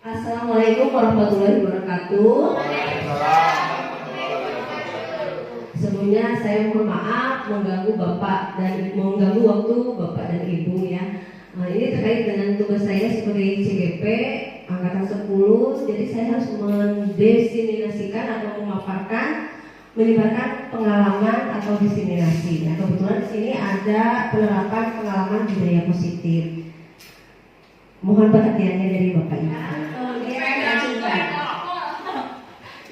Assalamualaikum warahmatullahi wabarakatuh. Sebelumnya saya mohon maaf mengganggu Bapak dan mengganggu waktu Bapak dan Ibu ya. Ini terkait dengan tugas saya sebagai CGP angkatan 10. Jadi saya harus mendiseminasikan atau memaparkan, menyebarkan pengalaman atau diseminasi. Nah, kebetulan di sini ada penerapan pengalaman budaya positif. Mohon perhatiannya dari Bapak Ibu.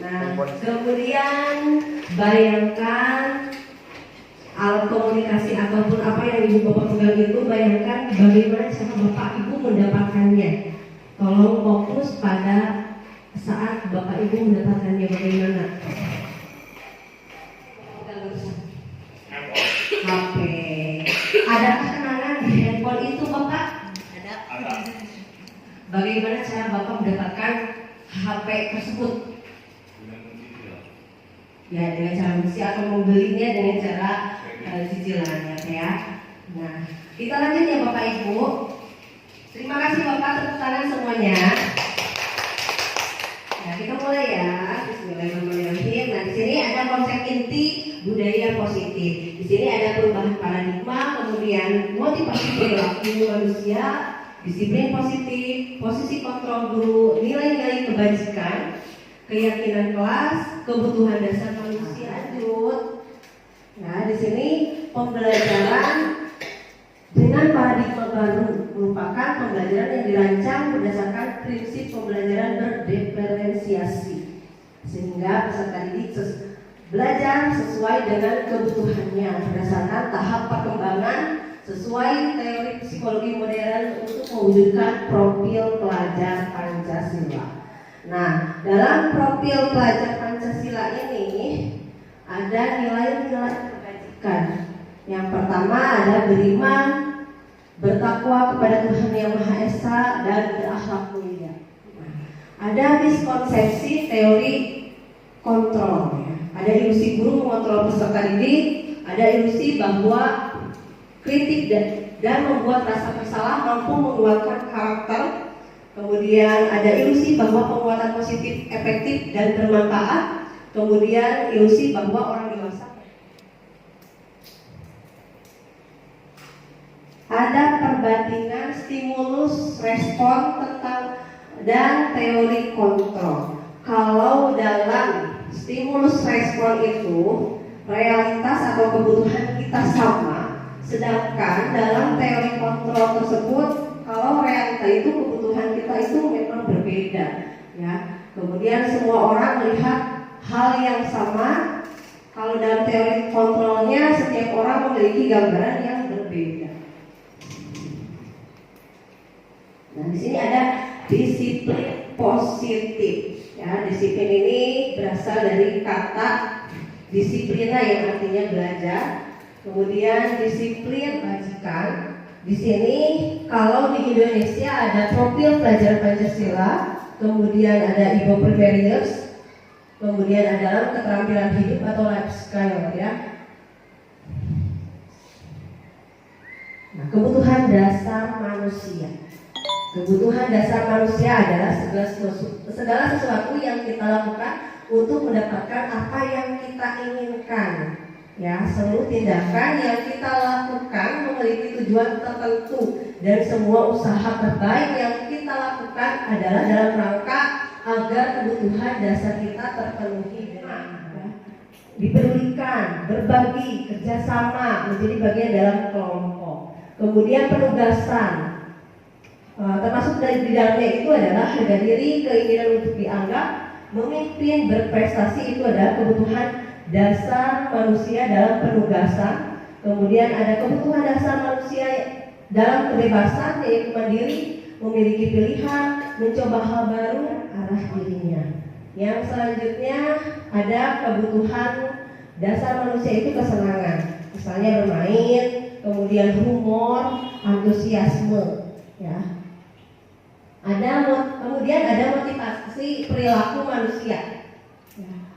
Nah, kemudian bayangkan alat komunikasi ataupun apa yang Ibu Bapak pegang itu, bayangkan bagaimana cara Bapak Ibu mendapatkannya. Tolong fokus pada saat Bapak Ibu mendapatkannya bagaimana. HP. Adakah kenangan di handphone itu Bapak? Ada. Bagaimana cara Bapak mendapatkan HP tersebut? Ya, dengan cara mencicil atau membelinya dengan cara cicilan ya. Nah, kita lanjut ya Bapak Ibu. Terima kasih Bapak, tepuk tangan semuanya. Nah, kita mulai ya. Bismillahirrahmanirrahim. Nah, di sini ada konsep inti budaya positif. Di sini ada perubahan paradigma, kemudian motivasi perilaku manusia, disiplin positif, posisi kontrol guru, nilai-nilai kebajikan, keyakinan kelas, kebutuhan dasar manusia. Lanjut. Nah, di sini pembelajaran dengan paradigma baru merupakan pembelajaran yang dirancang berdasarkan prinsip pembelajaran berdiferensiasi, sehingga peserta didik belajar sesuai dengan kebutuhannya berdasarkan tahap perkembangan sesuai teori psikologi modern untuk mewujudkan profil pelajar Pancasila. Nah, dalam profil pelajar Pancasila ini ada nilai-nilai kebajikan. Yang pertama ada beriman, bertakwa kepada Tuhan Yang Maha Esa, dan berakhlak mulia. Ada miskonsepsi teori kontrol. Ada ilusi guru mengontrol peserta didik, ada ilusi bahwa kritik dan membuat rasa bersalah mampu menguatkan karakter. Kemudian ada ilusi bahwa penguatan positif efektif dan bermanfaat. Kemudian ilusi bahwa orang dewasa. Ada perbandingan stimulus respon tentang dan teori kontrol. Kalau dalam stimulus respon itu realitas atau kebutuhan kita sama, sedangkan dalam teori kontrol tersebut kalau realita itu kebutuhan kita itu memang berbeda ya. Kemudian semua orang melihat hal yang sama. Kalau dalam teori kontrolnya setiap orang memiliki gambaran yang berbeda. Nah, di sini ada disiplin positif. Ya, disiplin ini berasal dari kata disiplina yang artinya belajar. Kemudian disiplin bajikan. Di sini kalau di Indonesia ada profil pelajar Pancasila, kemudian ada Ibo Prevarius, kemudian ada keterampilan hidup atau life skill ya. Nah, kebutuhan dasar manusia. Kebutuhan dasar manusia adalah segala sesuatu yang kita lakukan untuk mendapatkan apa yang kita inginkan. Ya, seluruh tindakan yang kita lakukan memiliki tujuan tertentu dan semua usaha terbaik yang kita lakukan adalah dalam rangka agar kebutuhan dasar kita terpenuhi. Dipedulikan, berbagi, kerjasama, menjadi bagian dalam kelompok. Kemudian penugasan, termasuk dari di dalamnya itu adalah harga diri, keinginan untuk dianggap, memimpin, berprestasi. Itu adalah kebutuhan dasar manusia dalam penugasan. Kemudian ada kebutuhan dasar manusia dalam kebebasan, yaitu mandiri, memiliki pilihan, mencoba hal baru, arah dirinya. Yang selanjutnya ada kebutuhan dasar manusia itu kesenangan, misalnya bermain, kemudian humor, antusiasme ya. Kemudian ada motivasi perilaku manusia.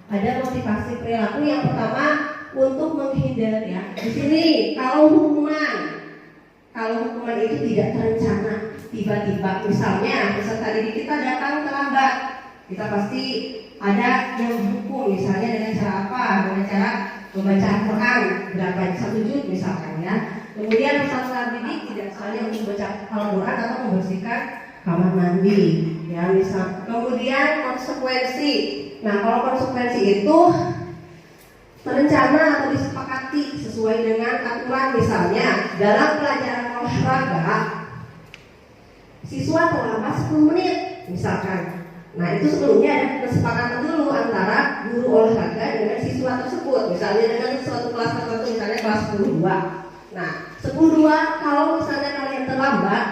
Ada motivasi perilaku yang pertama untuk menghindari ya. Di sini kalau hukuman itu tidak terencana, tiba-tiba, misalnya peserta didik kita datang terlambat, kita pasti ada yang hukum, misalnya dengan cara apa? Dengan cara membaca Al-Quran berapa 1 juz misalkan ya. Kemudian peserta didik tidak misalnya untuk membaca Al-Quran atau membersihkan kamar mandi ya misal. Kemudian konsekuensi. Nah kalau konsekuensi itu terencana atau disepakati sesuai dengan aturan, misalnya dalam pelajaran olahraga siswa terlambat 10 menit misalkan. Nah itu sebelumnya ada kesepakatan dulu antara guru olahraga dengan siswa tersebut, misalnya dengan suatu kelas tertentu, misalnya kelas 10-2. Nah 10-2 kalau misalnya kalian terlambat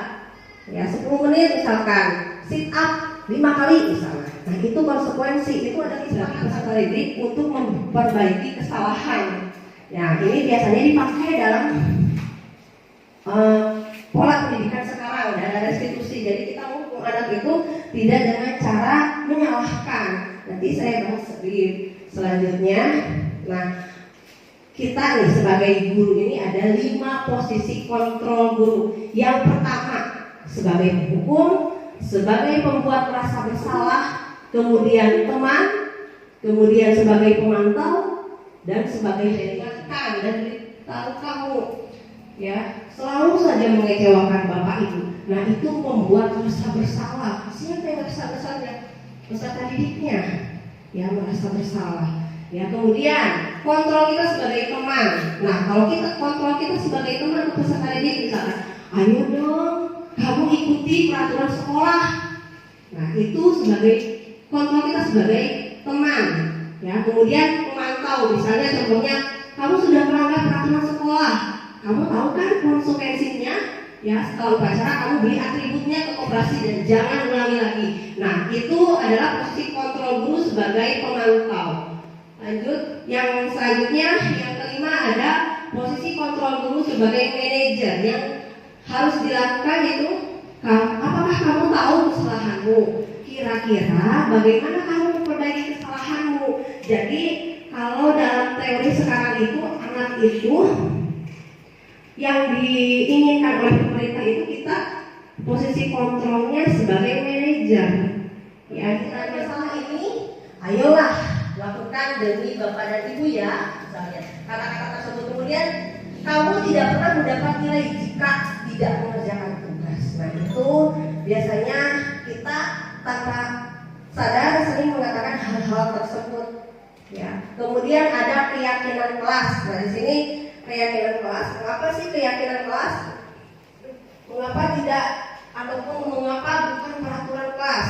ya 10 menit misalkan, sit up 5 kali misalnya. Nah itu konsekuensi, itu adalah kesepakatan peserta didik untuk memperbaiki kesalahan. Ya ini biasanya dipakai dalam pola pendidikan sekarang dan ada restitusi. Jadi kita menghukum anak itu tidak dengan cara menyalahkan. Nanti saya bahas di selanjutnya. Nah kita nih sebagai guru ini ada 5 posisi kontrol guru. Yang pertama sebagai penghukum, sebagai pembuat merasa bersalah, kemudian teman, kemudian sebagai pemantau, dan sebagai mengingatkan dan beritahu kamu ya selalu saja mengecewakan bapak ibu. Nah itu membuat merasa bersalah. Siapa yang merasa bersalah? Peserta didiknya ya merasa bersalah. Ya kemudian kontrol kita sebagai teman. Nah kalau kita kontrol kita sebagai teman ke peserta didik misalnya, ayo dong kamu ikuti peraturan sekolah. Nah itu sebagai kontrol kita sebagai teman. Ya kemudian memantau, misalnya contohnya kamu sudah melanggar peraturan sekolah, kamu tahu kan konsekuensinya? Ya setelah upacara kamu beli atributnya ke koperasi dan jangan ulangi lagi. Nah itu adalah posisi kontrol guru sebagai pemantau. Lanjut, yang selanjutnya yang kelima ada posisi kontrol guru sebagai manajer. Yang harus dilakukan itu apakah kamu tahu kesalahanmu? Kira-kira bagaimana kamu memperbaiki kesalahanmu? Jadi kalau dalam teori sekarang itu anak itu yang diinginkan oleh pemerintah itu kita posisi kontrolnya sebagai manajer. Ya kita masalah ini, ayolah lakukan demi bapak dan ibu ya. Misalnya kata-kata tersebut, kemudian kamu tidak pernah mendapat nilai jika tidak mengerjakan tugas. Nah itu biasanya kita tanpa sadar sering mengatakan hal-hal tersebut. Ya. Kemudian ada keyakinan kelas. Nah di sini keyakinan kelas. Mengapa sih keyakinan kelas? Mengapa tidak ataupun mengapa bukan peraturan kelas?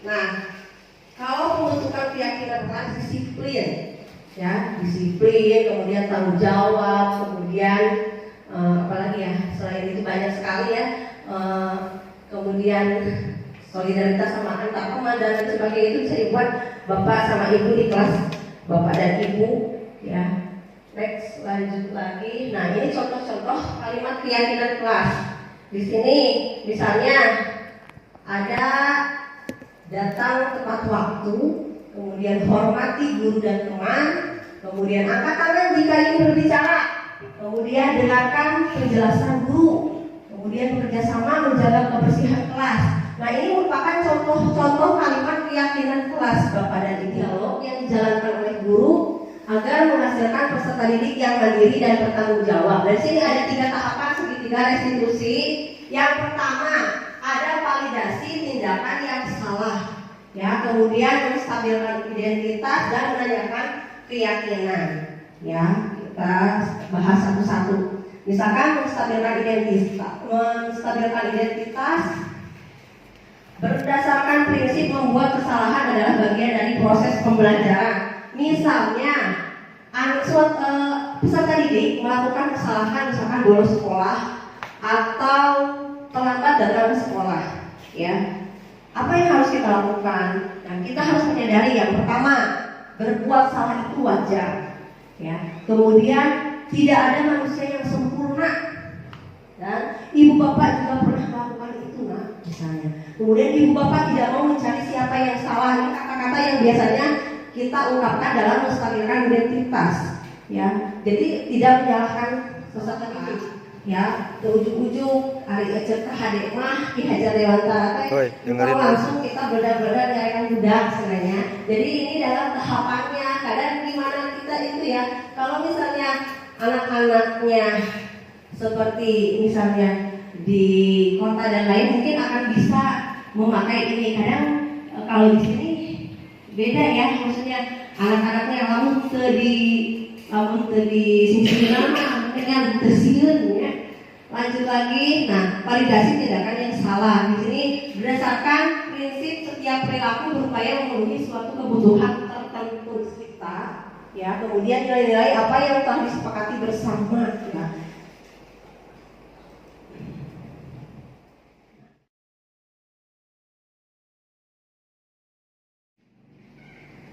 Nah kalau pembentukan keyakinan kelas disiplin, ya disiplin, kemudian tanggung jawab, kemudian apalagi ya selain itu banyak sekali ya. Kemudian solidaritas sama antar teman dan lain sebagainya itu bisa dibuat bapak sama ibu di kelas, bapak dan ibu ya. Next, lanjut lagi. Nah ini contoh-contoh kalimat keyakinan kelas. Di sini misalnya ada datang tepat waktu, kemudian hormati guru dan teman, kemudian angkat tangan jika ingin berbicara, kemudian dengarkan penjelasan guru, kemudian bekerja sama menjaga kebersihan kelas. Nah ini merupakan contoh-contoh kalimat keyakinan kelas bapak dan ibu. Dialog yang dijalankan oleh guru agar menghasilkan peserta didik yang mandiri dan bertanggung jawab. Dan sini ada 3 tahapan segitiga restitusi. Yang pertama ada validasi tindakan yang salah, ya kemudian menstabilkan identitas dan menanyakan keyakinan. Ya kita bahas satu-satu. Misalkan menstabilkan identitas berdasarkan prinsip membuat kesalahan adalah bagian dari proses pembelajaran. Misalnya peserta didik melakukan kesalahan, misalkan bolos sekolah atau terlambat datang ke sekolah, ya apa yang harus kita lakukan? Nah kita harus menyadari yang pertama berbuat salah itu wajar, ya kemudian tidak ada manusia yang sempurna dan ibu bapak juga pernah melakukan itu, nah misalnya. Kemudian ibu bapak tidak mau mencari siapa yang salah. Ini kata-kata yang biasanya kita ungkapkan dalam menstabilkan identitas, ya. Jadi tidak menyalahkan peserta didik. ya ke ujung-ujung hari ecek ke hadek mah Ki Hajar Dewantara teh langsung kita benar-benar ngarakan budak sebenarnya. Jadi ini dalam tahapannya. Kadang gimana kita itu ya, kalau misalnya anak-anaknya seperti misalnya di kota dan lain mungkin akan bisa memakai ini. Kadang kalau di sini beda ya, maksudnya anak-anaknya lamun di sisi nama dengan tersieun ya. Lanjut lagi, nah validasi tindakan yang salah di sini berdasarkan prinsip setiap perilaku berupaya memenuhi suatu kebutuhan tertentu kita, ya. Kemudian nilai-nilai apa yang telah disepakati bersama, ya.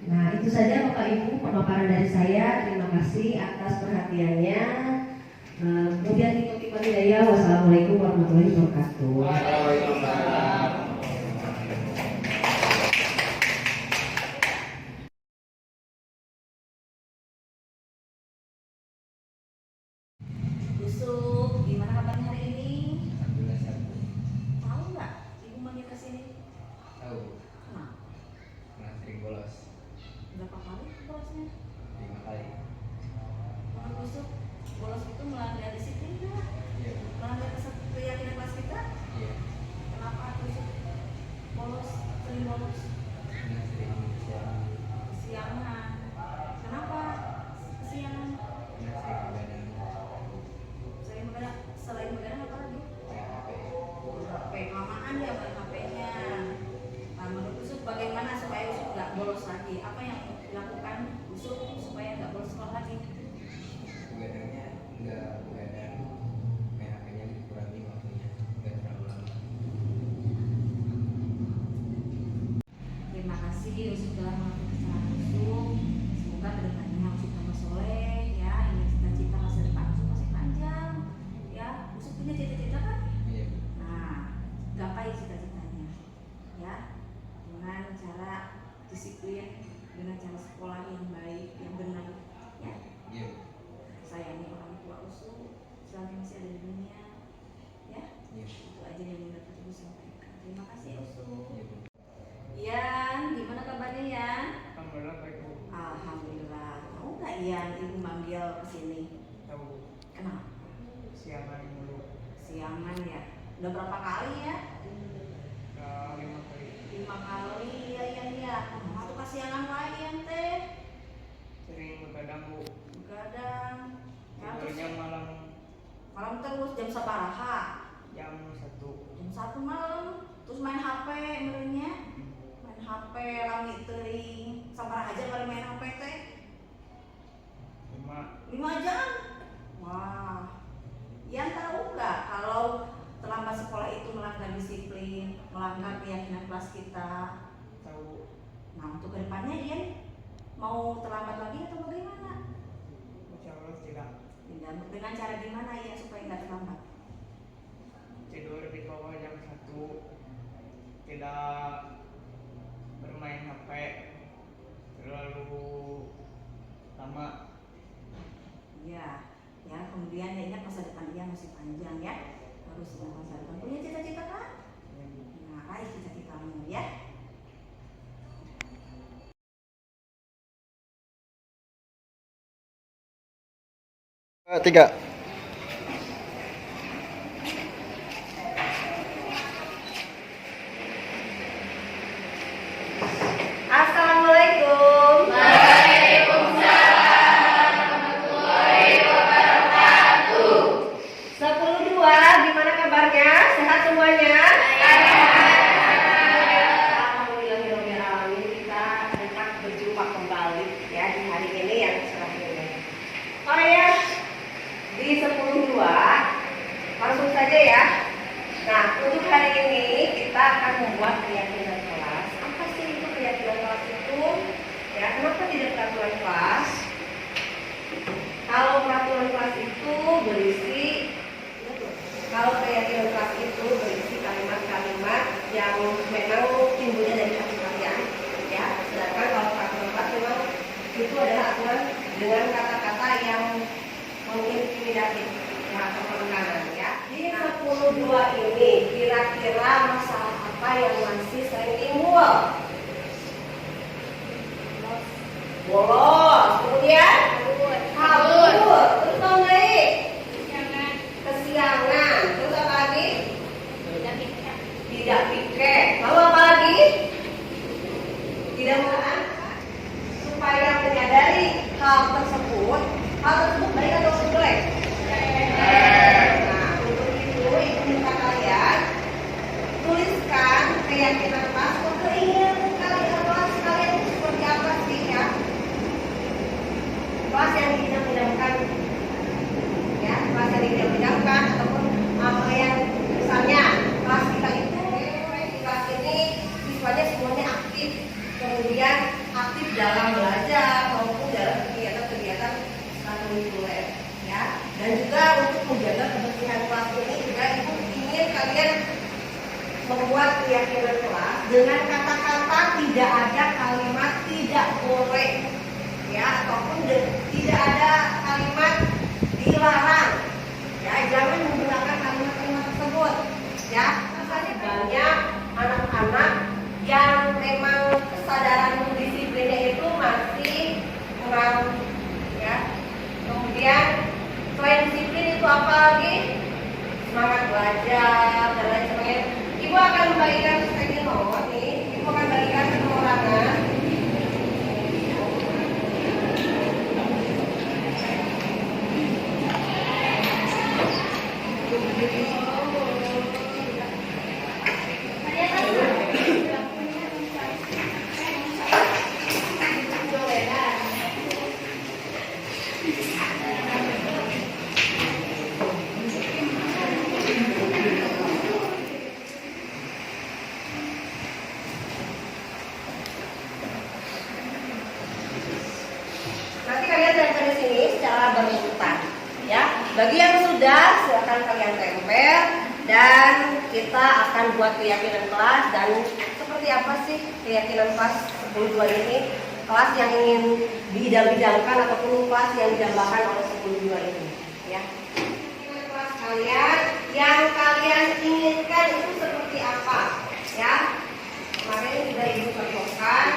Nah itu saja Bapak Ibu pemaparan dari saya. Terima kasih atas perhatiannya. Kemudian ditutup hidayah. Wassalamualaikum warahmatullahi wabarakatuh. Waalaikumsalam. Yusuf, gimana kabarnya hari ini? Alhamdulillah sehat. Tahu nggak ibu manggil ke sini? Tahu. Kenapa? Pernah sering bolos. Berapa kali bolosnya? 5 kali. Menurut Yusuf, bolos itu melanggar disiplin nggak? Iya. Melanggar keyakinan kelas kita? Iya. Kenapa Yusuf bolos, sering bolos? Pernah sering siang. Kesiangan. Kenapa kesiangan? Pernah sering begadang. Selain begadang apa lagi? Main HP. HP, kelamaan ya main HP-nya. Nah, menurut Yusuf bagaimana supaya Yusuf nggak bolos lagi? Apa yang dilakukan Yusuf supaya nggak bolos sekolah lagi? Begadangnya enggak begadang. Main HP-nya dikurangi waktunya. Enggak terlalu lama. Terima kasih Yusuf telah melakukan kesalahan Yusuf. Semoga kedepannya Yusuf tambah soleh, ya. Ini cita-cita masa depan Yusuf masih panjang, ya. Yusuf punya cita-cita kan? Iya. Nah, gapai cita-citanya, ya. Dengan cara disiplin, dengan cara sekolah yang baik, yang benar, ya. Iya. Sayangi orang tua Yusuf selama masih ada di dunia, ya. Iya. Itu aja yang dapat Ibu sampaikan. Terima kasih Yusuf. Iya. Ian, gimana kabarnya Ian? Alhamdulillah baik Bu. Alhamdulillah. Tahu nggak Ian ibu manggil ke sini? Tahu Kenapa? siangan dulu. Siangan ya. Udah berapa kali ya? Udah 5 kali. 5 kali ya Ian ya. Kenapa tuh kasianan wae Ian teh? Sering begadang Bu. Begadang. Ya, terus Tidurnya malam malam terus jam sabaraha? jam 1. Jam 1 malam. Terus main HP merenya. Main HP langit teuing. Sabaraha aja kali main HP teh? 5 jam? Wah. Ian tahu nggak kalau terlambat sekolah itu melanggar disiplin, melanggar keyakinan kelas kita? Tahu. Nah untuk kedepannya Ian mau terlambat lagi atau bagaimana? Insya Allah tidak. Dengan cara gimana ya supaya nggak terlambat? Tidur di bawah jam 1. Tidak bermain HP terlalu lama. Ya, ya kemudian ya ingat masa depan dia masih panjang ya, harus ingat masa depan. Punya cita-cita kan? Nah, raih cita-citamu ya. Tiga. Assalamualaikum. Waalaikumsalam warahmatullahi wabarakatuh. 10-2, gimana kabarnya? Sehat semuanya? Alhamdulillahirobbilalamin, kita dapat berjumpa kembali ya di hari ini yang cerah ini. Oh ya, di 10-2 langsung saja ya. Nah, untuk hari ini kita akan membuat keyakinan kelas. Apa sih itu keyakinan kelas itu? Ya, kenapa tidak peraturan kelas? Kalau peraturan kelas itu berisi, kalau keyakinan kelas itu berisi kalimat-kalimat yang memang timbulnya dari hati kalian, ya. Sedangkan kalau peraturan kelas memang itu adalah aturan dengan kata-kata yang mengintimidatif, ya atau penekanan ya. Di 10.2 ini kira-kira masalah apa yang masih sering timbul? Bolos, kemudian kabur, terus apa lagi? Kesiangan, terus apa lagi? Tidak piket, lalu apa lagi? Tidak makan. Supaya menyadari hal tersebut baik atau jelek? Nah, untuk itu ibu minta kalian tuliskan keyakinan kelas atau keinginan kelas kalian itu seperti apa sih ya? Kelas yang diidam-idamkan, ya, kelas yang diidam-idamkan ataupun apa yang misalnya kelas kita itu di kelas ini siswanya semuanya aktif, kemudian aktif dalam belajar maupun dalam kegiatan-kegiatan ekstrakurikuler, ya. Dan juga untuk menjaga kebersihan kelas ini juga ibu ingin kalian membuat keyakinan kelas dengan kata-kata tidak ada kalimat tidak boleh, ya, ataupun tidak ada kalimat dilarang, ya. Jangan menggunakan kalimat-kalimat tersebut, ya. Misalnya banyak anak-anak yang memang kesadaran disiplinnya itu masih kurang, ya. Kemudian selain disiplin itu apa lagi? Semangat belajar dan lain sebagainya. Ibu akan membagikan strategi nomor nih. Ibu akan bagikan perorangan. Nanti kalian tempel di sini secara berurutan, ya. Bagi yang sudah, silakan kalian tempel dan kita akan buat keyakinan kelas. Dan seperti apa sih keyakinan kelas 10.2 ini? Kelas yang ingin diidam-idamkan ataupun kelas yang didambakan oleh 10.2 ini, ya. Keyakinan kelas kalian yang kalian inginkan itu seperti apa, ya? Kemarin sudah ibu contohkan.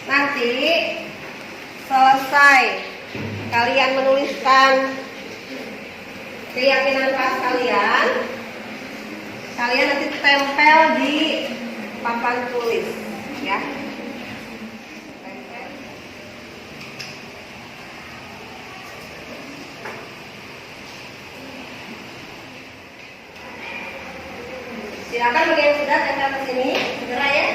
Nanti selesai kalian menuliskan keyakinan kelas kalian, kalian nanti tempel di papan tulis, ya. Silakan bagi yang sudah tempel ke sini, segera ya.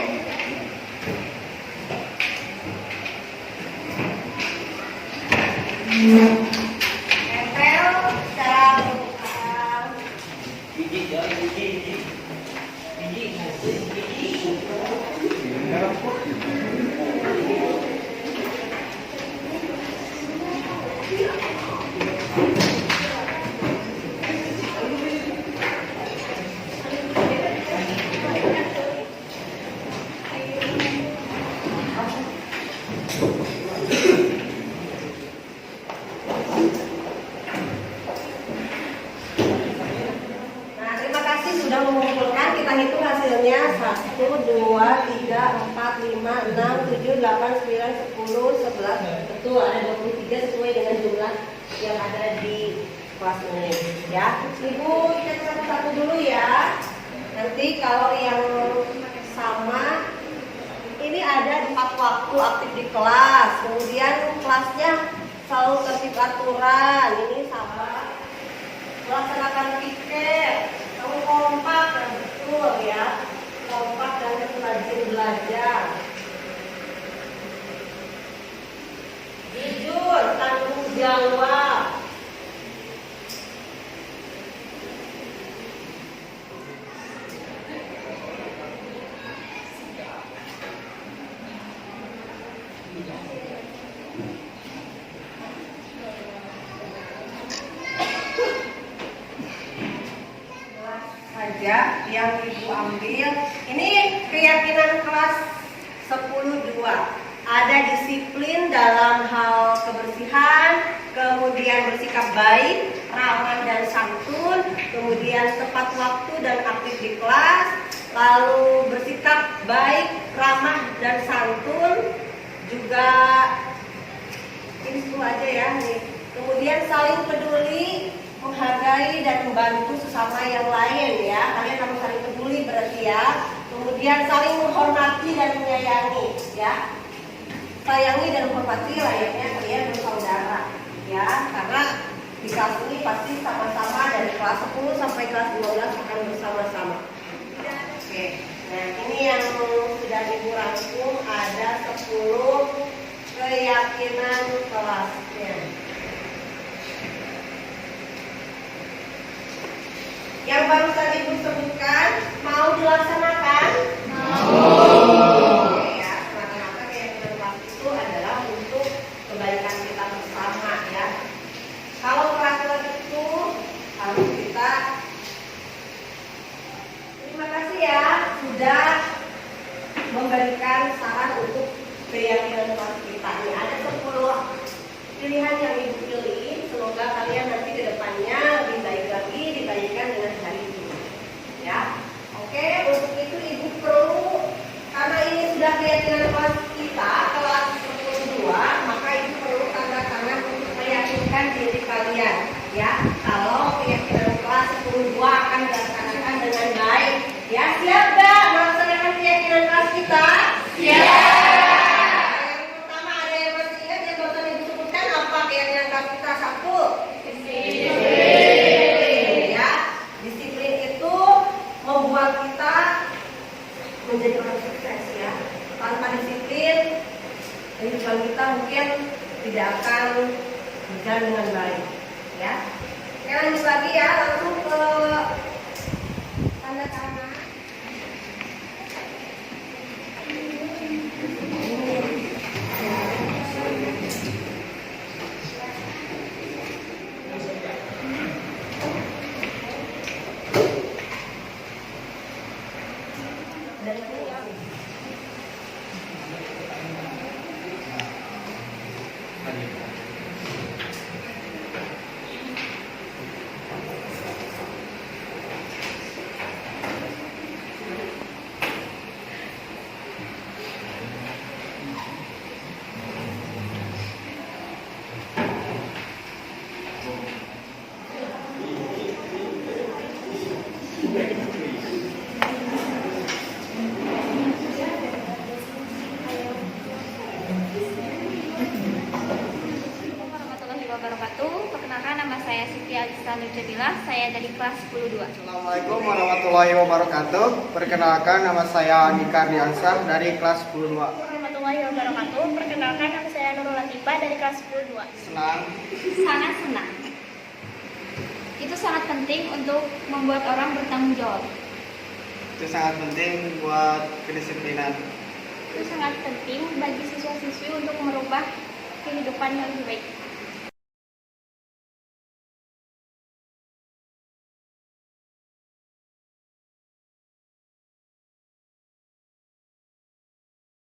Tempel secara berulang. Sudah mengumpulkan, kita hitung hasilnya 1, 2, 3, 4, 5, 6, 7, 8, 9, 10, 11. Betul, ada 23 sesuai dengan jumlah yang ada di kelas ini, ya. Ibu cek satu-satu dulu ya. Nanti kalau yang sama, ini ada 4 waktu aktif di kelas. Kemudian kelasnya selalu tertib aturan. Ini sama. Melaksanakan piket. Kamu kompak dan betul ya, kompak dan rajin belajar, jujur, tanggung jawab. Saja yang ibu ambil ini keyakinan kelas 10.2. ada disiplin dalam hal kebersihan, kemudian bersikap baik, ramah dan santun, kemudian tepat waktu dan aktif di kelas, lalu bersikap baik, ramah dan santun, juga ini semua aja ya nih. Kemudian saling peduli, menghargai dan membantu sesama yang lain ya. Kalian harus saling peduli berarti ya. Kemudian saling menghormati dan menyayangi ya. Sayangi dan hormati layaknya kalian bersaudara ya, karena di kelas ini pasti sama-sama dari kelas 10 sampai kelas 12 akan bersama-sama. Oke, nah ini yang sudah Ibu rangkum ada 10 keyakinan kelasnya. Yang barusan Ibu sebutkan mau dilaksanakan? Mau. Ya, semata-mata keyakinan kelas itu adalah untuk kebaikan kita bersama ya. Kalau peraturan itu harus kita terima kasih ya sudah memberikan saran untuk keyakinan kelas kita. Ini ada 10 pilihan yang Ibu pilih. Semoga kalian nanti ke depannya lebih baik lagi dibandingkan dengan hari ini. Ya, oke. Untuk itu Ibu perlu, karena ini sudah keyakinan kelas kita kelas 10-2, maka Ibu perlu tanda tangan untuk meyakinkan diri kalian. Ya, kalau keyakinan kelas 10-2 akan dilaksanakan dengan baik. Ya, siap gak melaksanakan keyakinan kelas kita? Siap. Menjadi orang sukses ya. Tanpa disiplin kehidupan kita mungkin tidak akan berjalan dengan baik ya. Oke, lanjut lagi ya, langsung ke tanda tangan. Perkenalkan, nama saya Siti Alisa Nurjadillah, saya dari kelas 10-2. Assalamualaikum warahmatullahi wabarakatuh. Perkenalkan, nama saya Andika Ardiansah dari kelas 10-2. Warahmatullahi wabarakatuh. Perkenalkan, nama saya Nurul Latifah dari kelas 10-2. Senang. Sangat senang. Itu sangat penting untuk membuat orang bertanggung jawab. Itu sangat penting buat kedisiplinan. Itu sangat penting bagi siswa-siswi untuk merubah kehidupan yang lebih baik.